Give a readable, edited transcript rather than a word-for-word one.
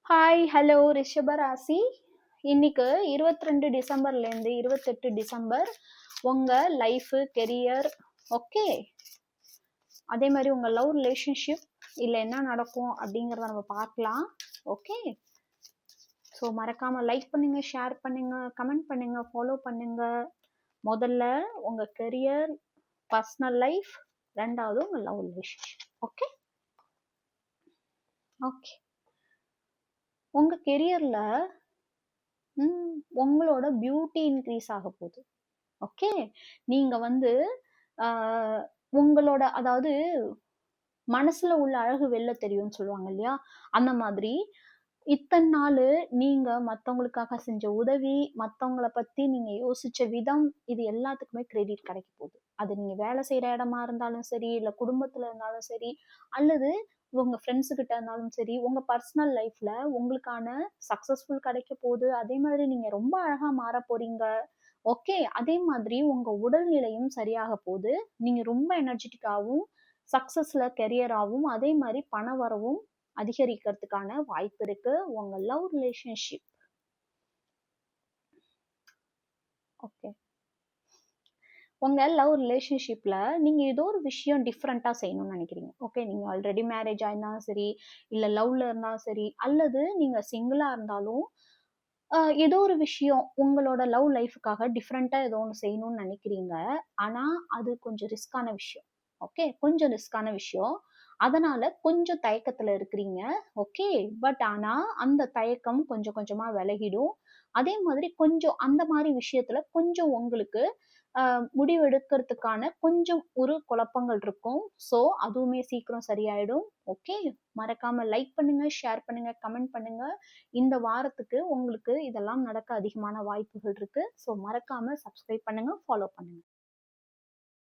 Hi hello ரிஷபராசி. இன்னைக்கு 22 டிசம்பர்லேருந்து 28 December உங்கள் லைஃபு கெரியர் ஓகே. அதே மாதிரி உங்கள் லவ் ரிலேஷன்ஷிப் இல்லை என்ன நடக்கும் அப்படிங்கிறத நம்ம பார்க்கலாம். ஓகே, ஸோ மறக்காமல் லைக் பண்ணுங்கள், ஷேர் பண்ணுங்கள், கமெண்ட் பண்ணுங்கள், ஃபாலோ பண்ணுங்கள். முதல்ல உங்கள் கெரியர், பர்சனல் லைஃப், ரெண்டாவது உங்கள் லவ் ரிலேஷன்ஷிப். ஓகே ஓகே உங்கள் கெரியரில் உங்களோட பியூட்டி இன்க்ரீஸ் ஆக போகுது. ஓகே, நீங்கள் உங்களோட அதாவது மனசுல உள்ள அழகு வெளில தெரியும்னு சொல்லுவாங்க இல்லையா, அந்த மாதிரி இத்தனை நாள் நீங்க மற்றவங்களுக்காக செஞ்ச உதவி, மற்றவங்கள பத்தி நீங்க யோசிச்ச விதம், இது எல்லாத்துக்குமே கிரெடிட் கிடைக்க போகுது. அது நீங்க வேலை செய்யற இடமா இருந்தாலும் சரி, இல்லை குடும்பத்துல இருந்தாலும் சரி, அல்லது உங்க ஃப்ரெண்ட்ஸு கிட்ட இருந்தாலும் சரி, உங்க பர்சனல் லைஃப்ல உங்களுக்கான சக்சஸ்ஃபுல் கிடைக்க போகுது. அதே மாதிரி நீங்க ரொம்ப அழகா மாற போறீங்க. ஓகே, அதே மாதிரி உங்க உடல்நிலையும் சரியாக போகுது. நீங்க ரொம்ப எனர்ஜெட்டிக்காகவும் சக்சஸ்ல கெரியராகவும் அதே மாதிரி பண வரவும் அதிகரிக்கிறதுக்கான வாய்ப்பு இருக்கு. உங்க லவ் ரிலேஷன்ஷிப் ஓகே, உங்க லவ் ரிலேஷன்ஷிப்ல நீங்க ஏதோ ஒரு விஷயம் டிஃப்ரெண்டா செய்யணும்னு நினைக்கிறீங்க. ஓகே, நீங்க ஆல்ரெடி மேரேஜ் ஆயிருந்தாலும் சரி, இல்ல லவ்ல இருந்தாலும் சரி, அல்லது நீங்க சிங்கிளா இருந்தாலும் ஏதோ ஒரு விஷயம் உங்களோட லவ் லைஃபுக்காக டிஃப்ரெண்டா ஏதோ ஒன்று செய்யணும்னு நினைக்கிறீங்க. ஆனா அது கொஞ்சம் ரிஸ்கான விஷயம். ஓகே, கொஞ்சம் ரிஸ்கான விஷயம். அதனால கொஞ்சம் தயக்கத்துல இருக்கிறீங்க. ஓகே, பட் ஆனா அந்த தயக்கம் கொஞ்சம் கொஞ்சமா விலகிடும். அதே மாதிரி கொஞ்சம் அந்த மாதிரி விஷயத்துல கொஞ்சம் உங்களுக்கு முடிவெடுக்கிறதுக்கான கொஞ்சம் ஒரு குழப்பங்கள் இருக்கும். ஸோ அதுவுமே சீக்கிரம் சரியாயிடும். ஓகே, மறக்காம லைக் பண்ணுங்க, ஷேர் பண்ணுங்க, கமெண்ட் பண்ணுங்க. இந்த வாரத்துக்கு உங்களுக்கு இதெல்லாம் நடக்க அதிகமான வாய்ப்புகள் இருக்கு. ஸோ மறக்காம சப்ஸ்கிரைப் பண்ணுங்க, ஃபாலோ பண்ணுங்க.